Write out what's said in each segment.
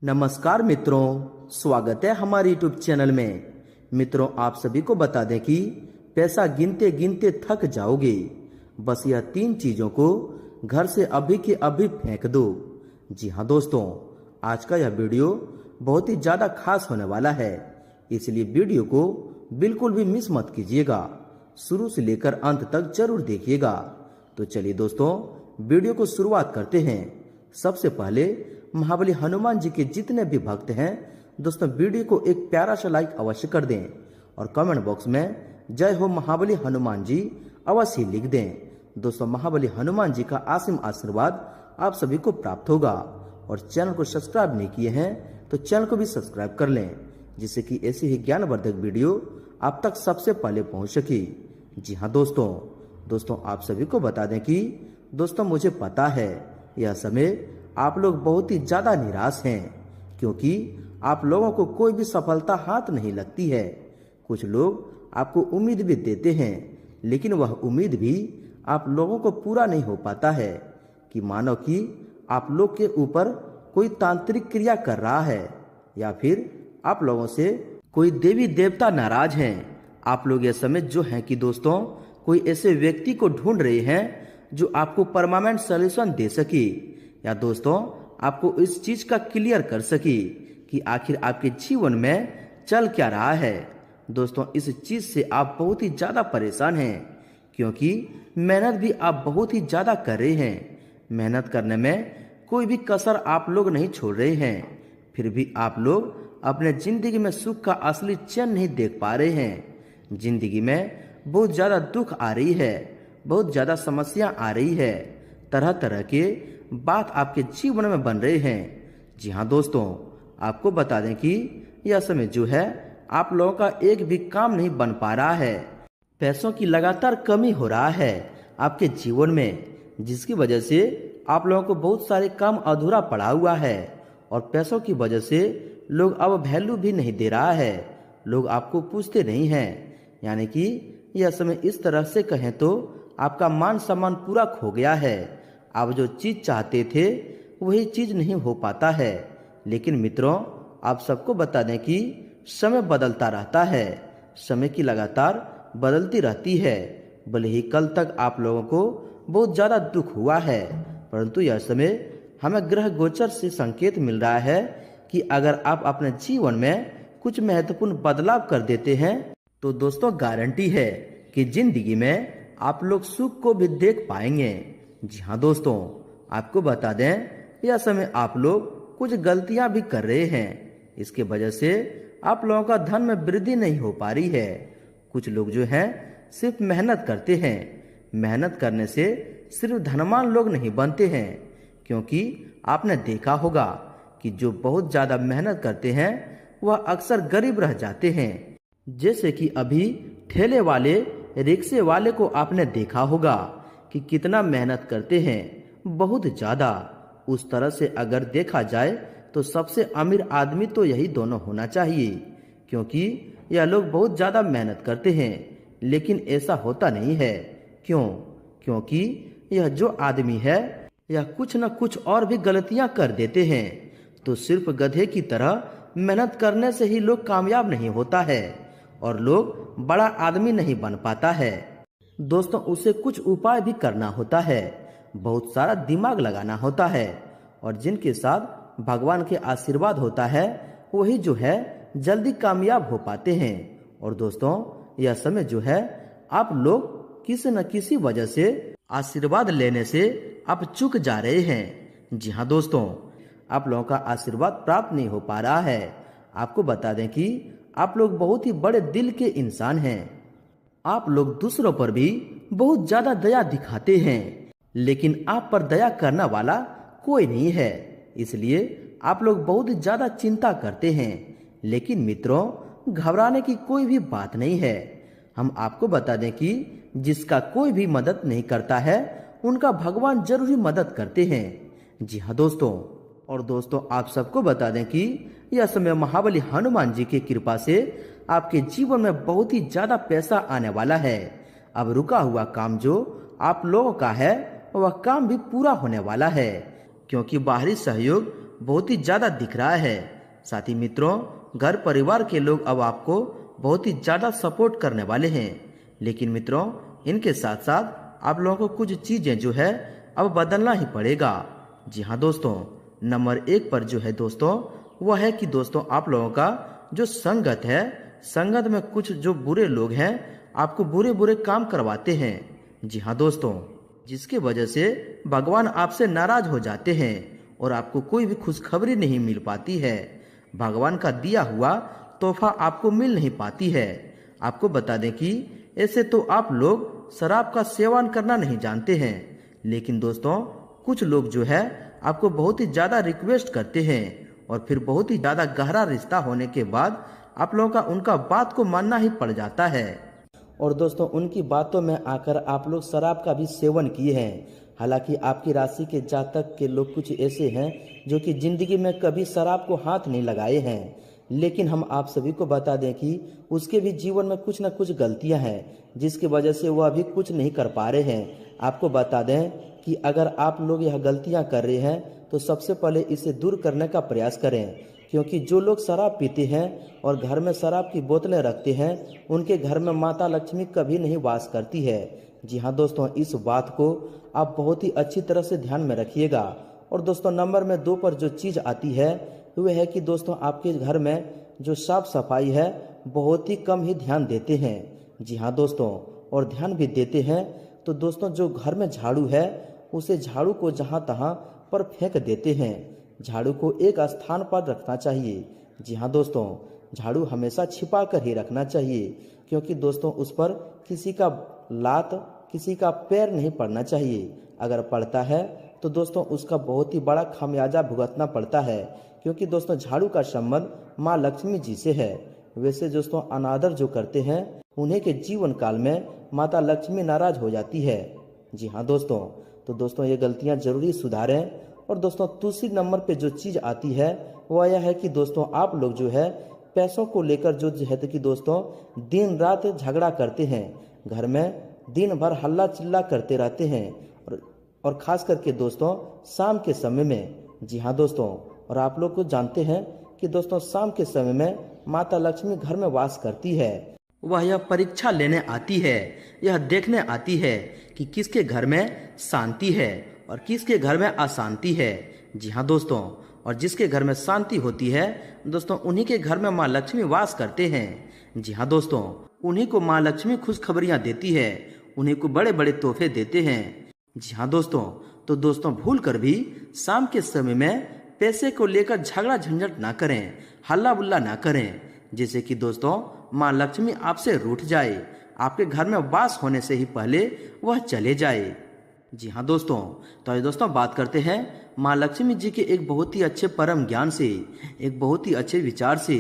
नमस्कार मित्रों, स्वागत है हमारे YouTube चैनल में। मित्रों, आप सभी को बता दें कि पैसा गिनते गिनते थक जाओगे। बस यह 3 चीजों को घर से अभी के अभी फेंक दो। जी हाँ दोस्तों, आज का यह वीडियो बहुत ही ज्यादा खास होने वाला है, इसलिए वीडियो को बिल्कुल भी मिस मत कीजिएगा। शुरू से लेकर अंत तक जरूर देखिएगा। तो चलिए दोस्तों, वीडियो को शुरुआत करते हैं। सबसे पहले महाबली हनुमान जी के जितने भी भक्त हैं दोस्तों, वीडियो को एक प्यारा सा लाइक अवश्य कर दें और कमेंट बॉक्स में जय हो महाबली हनुमान जी अवश्य लिख दें। दोस्तों, महाबली हनुमान जी का असीम आशीर्वाद आप सभी को प्राप्त होगा। और चैनल को सब्सक्राइब नहीं किए हैं तो चैनल को भी सब्सक्राइब कर लें, जिससे कि ऐसी ही ज्ञानवर्धक वीडियो आप तक सबसे पहले पहुंच सके। जी हाँ दोस्तों, आप सभी को बता दें कि दोस्तों, मुझे पता है यह समय आप लोग बहुत ही ज्यादा निराश हैं, क्योंकि आप लोगों को कोई भी सफलता हाथ नहीं लगती है। कुछ लोग आपको उम्मीद भी देते हैं, लेकिन वह उम्मीद भी आप लोगों को पूरा नहीं हो पाता है। कि मानो कि आप लोग के ऊपर कोई तांत्रिक क्रिया कर रहा है, या फिर आप लोगों से कोई देवी देवता नाराज हैं। आप लोग ये समय जो है कि दोस्तों, कोई ऐसे व्यक्ति को ढूंढ रहे हैं जो आपको परमानेंट सॉल्यूशन दे सके, या दोस्तों आपको इस चीज का क्लियर कर सके कि आखिर आपके जीवन में चल क्या रहा है। दोस्तों, इस चीज से आप बहुत ही ज्यादा परेशान हैं, क्योंकि मेहनत भी आप बहुत ही ज्यादा कर रहे हैं। मेहनत करने में कोई भी कसर आप लोग नहीं छोड़ रहे हैं, फिर भी आप लोग अपने जिंदगी में सुख का असली चैन नहीं देख पा रहे हैं। जिंदगी में बहुत ज्यादा दुख आ रही है, बहुत ज्यादा समस्या आ रही है, तरह तरह के बात आपके जीवन में बन रहे हैं। जी हाँ दोस्तों, आपको बता दें कि यह समय जो है आप लोगों का एक भी काम नहीं बन पा रहा है। पैसों की लगातार कमी हो रहा है आपके जीवन में, जिसकी वजह से आप लोगों को बहुत सारे काम अधूरा पड़ा हुआ है। और पैसों की वजह से लोग अब वैल्यू भी नहीं दे रहा है, लोग आपको पूछते नहीं हैं। यानी कि यह समय इस तरह से कहें तो आपका मान सम्मान पूरा खो गया है। आप जो चीज चाहते थे वही चीज नहीं हो पाता है। लेकिन मित्रों, आप सबको बता दें कि समय बदलता रहता है, समय की लगातार बदलती रहती है। भले ही कल तक आप लोगों को बहुत ज्यादा दुख हुआ है, परंतु यह समय हमें ग्रह गोचर से संकेत मिल रहा है कि अगर आप अपने जीवन में कुछ महत्वपूर्ण बदलाव कर देते हैं तो दोस्तों गारंटी है कि जिंदगी में आप लोग सुख को भी देख पाएंगे। जी हाँ दोस्तों, आपको बता दें यह समय आप लोग कुछ गलतियां भी कर रहे हैं, इसके वजह से आप लोगों का धन में वृद्धि नहीं हो पा रही है। कुछ लोग जो हैं सिर्फ मेहनत करते हैं, मेहनत करने से सिर्फ धनवान लोग नहीं बनते हैं, क्योंकि आपने देखा होगा कि जो बहुत ज्यादा मेहनत करते हैं वह अक्सर गरीब रह जाते हैं। जैसे कि अभी ठेले वाले, रिक्शे वाले को आपने देखा होगा कि कितना मेहनत करते हैं, बहुत ज्यादा। उस तरह से अगर देखा जाए तो सबसे अमीर आदमी तो यही दोनों होना चाहिए, क्योंकि यह लोग बहुत ज्यादा मेहनत करते हैं। लेकिन ऐसा होता नहीं है। क्यों? क्योंकि यह जो आदमी है यह कुछ न कुछ और भी गलतियां कर देते हैं। तो सिर्फ गधे की तरह मेहनत करने से ही लोग कामयाब नहीं होता है और लोग बड़ा आदमी नहीं बन पाता है। दोस्तों, उसे कुछ उपाय भी करना होता है, बहुत सारा दिमाग लगाना होता है, और जिनके साथ भगवान के आशीर्वाद होता है वही जो है जल्दी कामयाब हो पाते हैं। और दोस्तों, यह समय जो है आप लोग किसी न किसी वजह से आशीर्वाद लेने से आप चूक जा रहे हैं। जी हाँ दोस्तों, आप लोगों का आशीर्वाद प्राप्त नहीं हो पा रहा है। आपको बता दें कि आप लोग बहुत ही बड़े दिल के इंसान हैं। आप लोग दूसरों पर भी बहुत ज्यादा दया दिखाते हैं, लेकिन आप पर दया करने वाला कोई नहीं है, इसलिए आप लोग बहुत ज्यादा चिंता करते हैं। लेकिन मित्रों, घबराने की कोई भी बात नहीं है। हम आपको बता दें कि जिसका कोई भी मदद नहीं करता है उनका भगवान जरूर ही मदद करते हैं। जी हाँ दोस्तों, और दोस्तों आप सबको बता दें कि यह समय महाबली हनुमान जी की कृपा से आपके जीवन में बहुत ही ज्यादा पैसा आने वाला है। अब रुका हुआ काम जो आप लोगों का है वह काम भी पूरा होने वाला है, क्योंकि बाहरी सहयोग बहुत ही ज्यादा दिख रहा है। साथ ही मित्रों, घर परिवार के लोग अब आपको बहुत ही ज्यादा सपोर्ट करने वाले हैं। लेकिन मित्रों, इनके साथ साथ आप लोगों को कुछ चीजें जो है अब बदलना ही पड़ेगा। जी हाँ दोस्तों, नंबर 1 पर जो है दोस्तों, वह है कि दोस्तों आप लोगों का जो संगत है, संगत में कुछ जो बुरे लोग हैं आपको बुरे बुरे काम करवाते हैं। जी हाँ दोस्तों, जिसकी वजह से भगवान आपसे नाराज हो जाते हैं और आपको कोई भी खुशखबरी नहीं मिल पाती है। भगवान का दिया हुआ तोहफा आपको मिल नहीं पाती है। आपको बता दें कि ऐसे तो आप लोग शराब का सेवन करना नहीं जानते हैं, लेकिन दोस्तों कुछ लोग जो है आपको बहुत ही ज्यादा रिक्वेस्ट करते हैं और फिर बहुत ही ज्यादा गहरा रिश्ता होने के बाद आप लोगों का उनका बात को मानना ही पड़ जाता है। और दोस्तों उनकी बातों में आकर आप लोग शराब का भी सेवन किए हैं। हालांकि आपकी राशि के जातक के लोग कुछ ऐसे हैं जो कि जिंदगी में कभी शराब को हाथ नहीं लगाए हैं, लेकिन हम आप सभी को बता दें कि उसके भी जीवन में कुछ न कुछ गलतियां हैं जिसकी वजह से वह अभी कुछ नहीं कर पा रहे हैं। आपको बता दें कि अगर आप लोग यह गलतियां कर रहे हैं तो सबसे पहले इसे दूर करने का प्रयास करें, क्योंकि जो लोग शराब पीते हैं और घर में शराब की बोतलें रखते हैं उनके घर में माता लक्ष्मी कभी नहीं वास करती है। जी हाँ दोस्तों, इस बात को आप बहुत ही अच्छी तरह से ध्यान में रखिएगा। और दोस्तों नंबर में 2 पर जो चीज आती है वह है कि दोस्तों आपके घर में जो साफ सफाई है बहुत ही कम ही ध्यान देते हैं। जी हाँ दोस्तों, और ध्यान भी देते हैं तो दोस्तों जो घर में झाड़ू है उसे झाड़ू को जहाँ तहाँ पर फेंक देते हैं। झाड़ू को एक स्थान पर रखना चाहिए। जी हाँ दोस्तों, झाड़ू हमेशा छिपा कर ही रखना चाहिए, क्योंकि दोस्तों उस पर किसी का लात, किसी का पैर नहीं पड़ना चाहिए। अगर पड़ता है तो दोस्तों उसका बहुत ही बड़ा खामियाजा भुगतना पड़ता है, क्योंकि दोस्तों झाड़ू का संबंध माँ लक्ष्मी जी से है। वैसे दोस्तों अनादर जो करते हैं उन्हें के जीवन काल में माता लक्ष्मी नाराज हो जाती है। जी हाँ दोस्तों, तो दोस्तों ये गलतियां जरूरी सुधारें। और दोस्तों दूसरी नंबर पे जो चीज आती है वह यह है कि दोस्तों आप लोग जो है पैसों को लेकर जो है कि दोस्तों दिन रात झगड़ा करते हैं, घर में दिन भर हल्ला चिल्ला करते रहते हैं और खास करके दोस्तों शाम के समय में। जी हाँ दोस्तों, और आप लोग को जानते हैं कि दोस्तों शाम के समय में माता लक्ष्मी घर में वास करती है। वह यह परीक्षा लेने आती है, यह देखने आती है कि किसके घर में शांति है और किसके घर में अशांति है। जी हाँ दोस्तों, और जिसके घर में शांति होती है दोस्तों उन्हीं के घर में माँ लक्ष्मी वास करते हैं। जी हाँ दोस्तों, उन्हीं को माँ लक्ष्मी खुशखबरियां देती है, उन्हीं को बड़े बड़े तोहफे देते हैं। जी हाँ दोस्तों, तो दोस्तों भूल कर भी शाम के समय में पैसे को लेकर झगड़ा झंझट ना करें, हल्ला बुल्ला ना करें, जिससे कि दोस्तों माँ लक्ष्मी आपसे रूठ जाए, आपके घर में वास होने से ही पहले वह चले जाए। जी हाँ दोस्तों, तो आज दोस्तों बात करते हैं माँ लक्ष्मी जी के एक बहुत ही अच्छे परम ज्ञान से, एक बहुत ही अच्छे विचार से,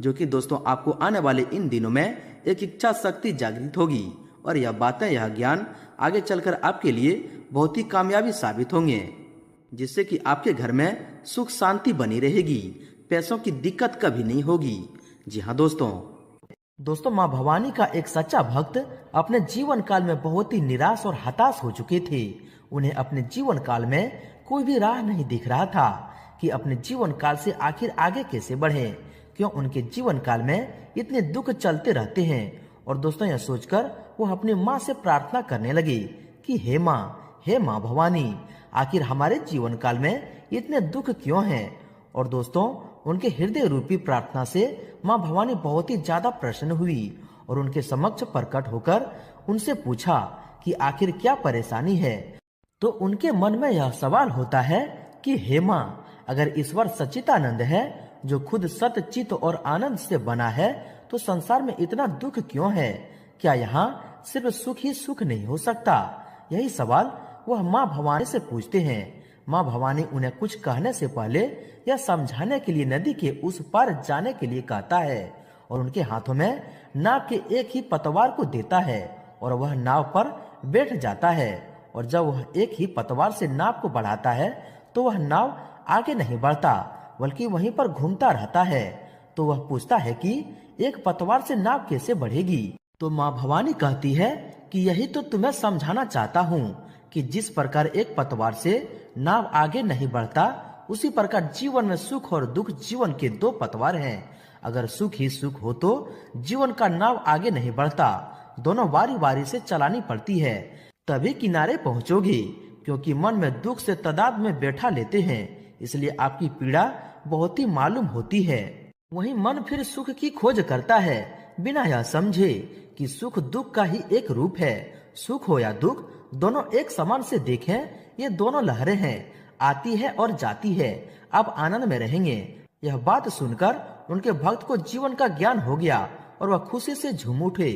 जो कि दोस्तों आपको आने वाले इन दिनों में एक इच्छा शक्ति जागृत होगी और यह बातें, यह ज्ञान आगे चलकर आपके लिए बहुत ही कामयाबी साबित होंगे, जिससे कि आपके घर में सुख शांति बनी रहेगी, पैसों की दिक्कत कभी नहीं होगी। जी हाँ दोस्तों माँ भवानी का एक सच्चा भक्त अपने जीवन काल में बहुत ही निराश और हताश हो चुके थे। उन्हें अपने जीवन काल में कोई भी राह नहीं दिख रहा था कि अपने जीवन काल से आखिर आगे कैसे बढ़े, क्यों उनके जीवन काल में इतने दुख चलते रहते हैं। और दोस्तों यह सोचकर वो अपनी माँ से प्रार्थना करने लगे कि हे माँ भवानी, आखिर हमारे जीवन काल में इतने दुख क्यों हैं। और दोस्तों उनके हृदय रूपी प्रार्थना से माँ भवानी बहुत ही ज्यादा प्रसन्न हुई और उनके समक्ष प्रकट होकर उनसे पूछा कि आखिर क्या परेशानी है। तो उनके मन में यह सवाल होता है कि हे माँ, अगर ईश्वर सच्चिदानंद है जो खुद सत्य चित्त और आनंद से बना है, तो संसार में इतना दुख क्यों है? क्या यहाँ सिर्फ सुख ही सुख नहीं हो सकता? यही सवाल वह माँ भवानी से पूछते हैं। माँ भवानी उन्हें कुछ कहने से पहले यह समझाने के लिए नदी के उस पार जाने के लिए कहता है और उनके हाथों में नाव के एक ही पतवार को देता है और वह नाव पर बैठ जाता है। और जब वह एक ही पतवार से नाव को बढ़ाता है तो वह नाव आगे नहीं बढ़ता बल्कि वहीं पर घूमता रहता है। तो वह पूछता है कि एक पतवार से नाव कैसे बढ़ेगी? तो माँ भवानी कहती है कि यही तो तुम्हें समझाना चाहता हूँ कि जिस प्रकार एक पतवार से नाव आगे नहीं बढ़ता, उसी प्रकार जीवन में सुख और दुख जीवन के दो पतवार हैं। अगर सुख ही सुख हो तो जीवन का नाव आगे नहीं बढ़ता, दोनों बारी बारी से चलानी पड़ती है, तभी किनारे पहुंचोगे। क्योंकि मन में दुख से तदाद में बैठा लेते हैं, इसलिए आपकी पीड़ा बहुत ही मालूम होती है। वहीं मन फिर सुख की खोज करता है, बिना यह समझे कि सुख दुख का ही एक रूप है। सुख हो या दुख, दोनों एक समान से देखें, ये दोनों लहरें हैं, आती है और जाती है। आप आनंद में रहेंगे। यह बात सुनकर उनके भक्त को जीवन का ज्ञान हो गया और वह खुशी से झूम उठे।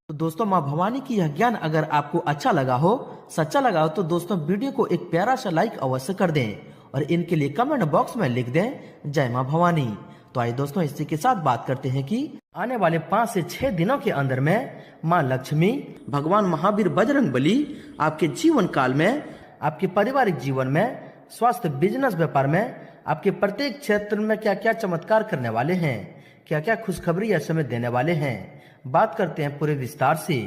तो दोस्तों, माँ भवानी की यह ज्ञान अगर आपको अच्छा लगा हो, सच्चा लगा हो, तो दोस्तों वीडियो को एक प्यारा सा लाइक अवश्य कर दें और इनके लिए कमेंट बॉक्स में लिख दें जय माँ भवानी। तो आइए दोस्तों, इसी के साथ बात करते हैं कि आने वाले 5 से 6 दिनों के अंदर में माँ लक्ष्मी, भगवान महावीर, बजरंगबली आपके जीवन काल में, आपके पारिवारिक जीवन में, स्वास्थ्य, बिजनेस, व्यापार में, आपके प्रत्येक क्षेत्र में क्या क्या चमत्कार करने वाले हैं, क्या क्या खुशखबरी इस समय देने वाले हैं, बात करते हैं पूरे विस्तार से।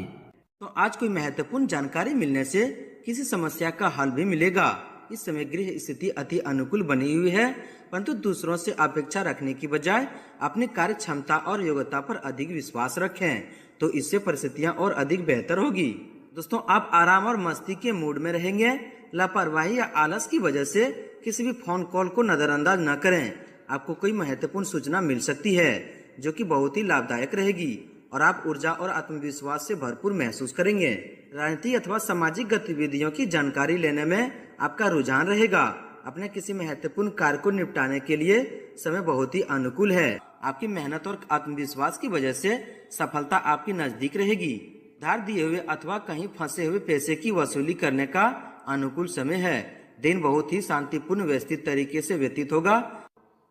तो आज कोई महत्वपूर्ण जानकारी मिलने से किसी समस्या का हल भी मिलेगा। इस समय गृह स्थिति अति अनुकूल बनी हुई है, परंतु दूसरों से अपेक्षा रखने की बजाय अपनी कार्य क्षमता और योग्यता पर अधिक विश्वास रखें, तो इससे परिस्थितियां और अधिक बेहतर होगी। दोस्तों, आप आराम और मस्ती के मूड में रहेंगे। लापरवाही या आलस की वजह से किसी भी फोन कॉल को नजरअंदाज न करें। आपको कोई महत्वपूर्ण सूचना मिल सकती है जो कि बहुत ही लाभदायक रहेगी और आप ऊर्जा और आत्मविश्वास से भरपूर महसूस करेंगे। राजनीतिक अथवा सामाजिक गतिविधियों की जानकारी लेने में आपका रुझान रहेगा। अपने किसी महत्वपूर्ण कार्य को निपटाने के लिए समय बहुत ही अनुकूल है। आपकी मेहनत और आत्मविश्वास की वजह से सफलता आपकी नजदीक रहेगी। धार दिए हुए अथवा कहीं फंसे हुए पैसे की वसूली करने का अनुकूल समय है। दिन बहुत ही शांतिपूर्ण व्यवस्थित तरीके से व्यतीत होगा।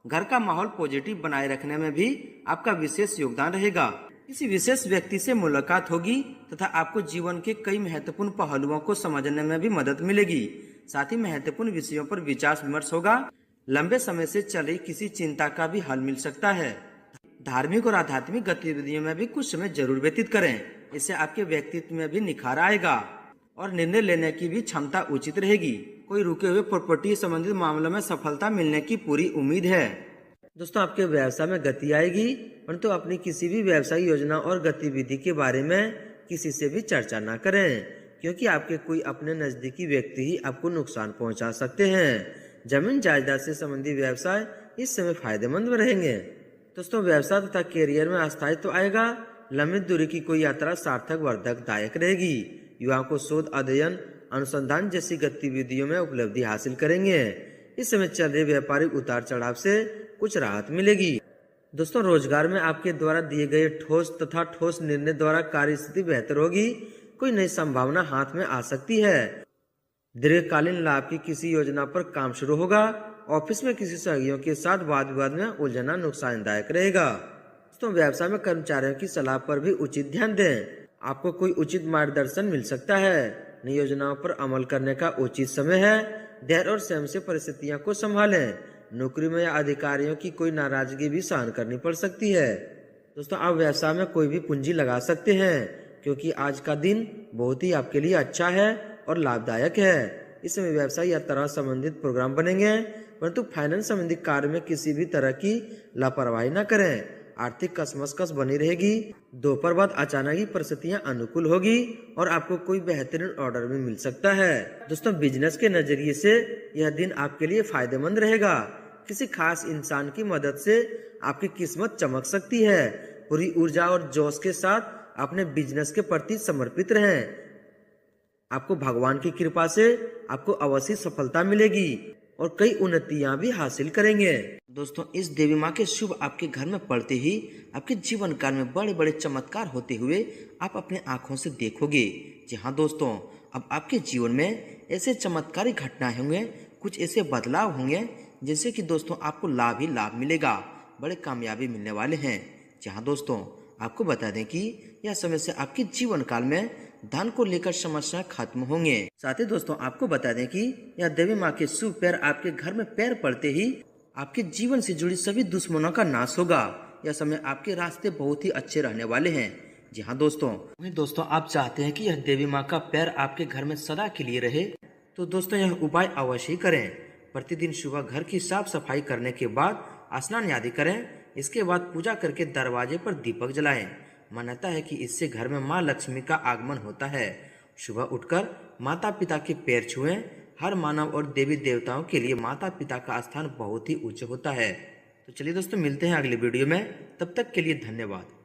घर का माहौल पॉजिटिव बनाए रखने में भी आपका विशेष योगदान रहेगा। किसी विशेष व्यक्ति से मुलाकात होगी तथा आपको जीवन के कई महत्वपूर्ण पहलुओं को समझने में भी मदद मिलेगी। साथ ही महत्वपूर्ण विषयों पर विचार विमर्श होगा। लंबे समय से चल रही किसी चिंता का भी हल मिल सकता है। धार्मिक और आध्यात्मिक गतिविधियों में भी कुछ समय जरूर व्यतीत करें, इससे आपके व्यक्तित्व में भी निखार आएगा और निर्णय लेने की भी क्षमता उचित रहेगी। कोई रुके हुए प्रॉपर्टी संबंधित मामलों में सफलता मिलने की पूरी उम्मीद है। दोस्तों, आपके व्यवसाय में गति आएगी, परंतु अपनी किसी भी व्यवसायिक योजना और गतिविधि के बारे में किसी से भी चर्चा न करें, क्योंकि आपके कोई अपने नजदीकी व्यक्ति ही आपको नुकसान पहुंचा सकते हैं। जमीन जायदाद से संबंधित व्यवसाय इस समय फायदेमंद रहेंगे। दोस्तों, व्यवसाय तथा कैरियर में अस्थायित्व आएगा। लंबी दूरी की कोई यात्रा सार्थक वर्धकदायक रहेगी। युवाओं को शोध, अध्ययन, अनुसंधान जैसी गतिविधियों में उपलब्धि हासिल करेंगे। इस समय चल रहे व्यापारिक उतार चढ़ाव से कुछ राहत मिलेगी। दोस्तों, रोजगार में आपके द्वारा दिए गए ठोस निर्णय द्वारा कार्य स्थिति बेहतर होगी। कोई नई संभावना हाथ में आ सकती है। दीर्घकालीन लाभ की किसी योजना पर काम शुरू होगा। ऑफिस में किसी सहयोगियों के साथ वाद विवाद में उलझना नुकसानदायक रहेगा। दोस्तों, व्यवसाय में कर्मचारियों की सलाह पर भी उचित ध्यान दें। आपको कोई उचित मार्गदर्शन मिल सकता है। नई योजनाओं पर अमल करने का उचित समय है। धैर्य और संयम से परिस्थितियों को संभालें। नौकरी में या अधिकारियों की कोई नाराजगी भी सहन करनी पड़ सकती है। दोस्तों, आप व्यवसाय में कोई भी पूंजी लगा सकते हैं, क्योंकि आज का दिन बहुत ही आपके लिए अच्छा है और लाभदायक है। इस समय व्यवसाय या तरह संबंधित प्रोग्राम बनेंगे, परंतु फाइनेंस संबंधी कार्य में किसी भी तरह की लापरवाही न करें। आर्थिक कसमस बनी रहेगी। दोपहर बाद अचानक ही परिस्थितियां अनुकूल होगी और आपको कोई बेहतरीन ऑर्डर भी मिल सकता है। दोस्तों, बिजनेस के नजरिए से यह दिन आपके लिए फायदेमंद रहेगा। किसी खास इंसान की मदद से आपकी किस्मत चमक सकती है। पूरी ऊर्जा और जोश के साथ अपने बिजनेस के प्रति समर्पित रहें। आपको भगवान की कृपा से आपको अवश्य सफलता मिलेगी और कई उन्नतियां भी हासिल करेंगे। दोस्तों, इस देवी माँ के शुभ आपके घर में पड़ते ही आपके जीवन काल में बड़े बड़े चमत्कार होते हुए आप अपने आंखों से देखोगे। जी हाँ दोस्तों, अब आपके जीवन में ऐसे चमत्कारी घटनाएं होंगे, कुछ ऐसे बदलाव होंगे जिससे कि दोस्तों आपको लाभ ही लाभ मिलेगा, बड़े कामयाबी मिलने वाले हैं। जी हाँ दोस्तों, आपको बता दें कि यह समय से आपके जीवन काल में धन को लेकर समस्या खत्म होंगे। साथ ही दोस्तों, आपको बता दें कि यह देवी माँ के शुभ पैर आपके घर में पैर पड़ते ही आपके जीवन से जुड़ी सभी दुश्मनों का नाश होगा। यह समय आपके रास्ते बहुत ही अच्छे रहने वाले हैं। जी हाँ दोस्तों, वही दोस्तों आप चाहते हैं कि यह देवी माँ का पैर आपके घर में सदा के लिए रहे, तो दोस्तों यह उपाय अवश्य करें। प्रतिदिन सुबह घर की साफ सफाई करने के बाद स्नान आदि करें। इसके बाद पूजा करके दरवाजे पर दीपक जलाएं। मान्यता है कि इससे घर में माँ लक्ष्मी का आगमन होता है। सुबह उठकर माता पिता के पैर छुएं। हर मानव और देवी देवताओं के लिए माता पिता का स्थान बहुत ही उच्च होता है। तो चलिए दोस्तों, मिलते हैं अगले वीडियो में। तब तक के लिए धन्यवाद।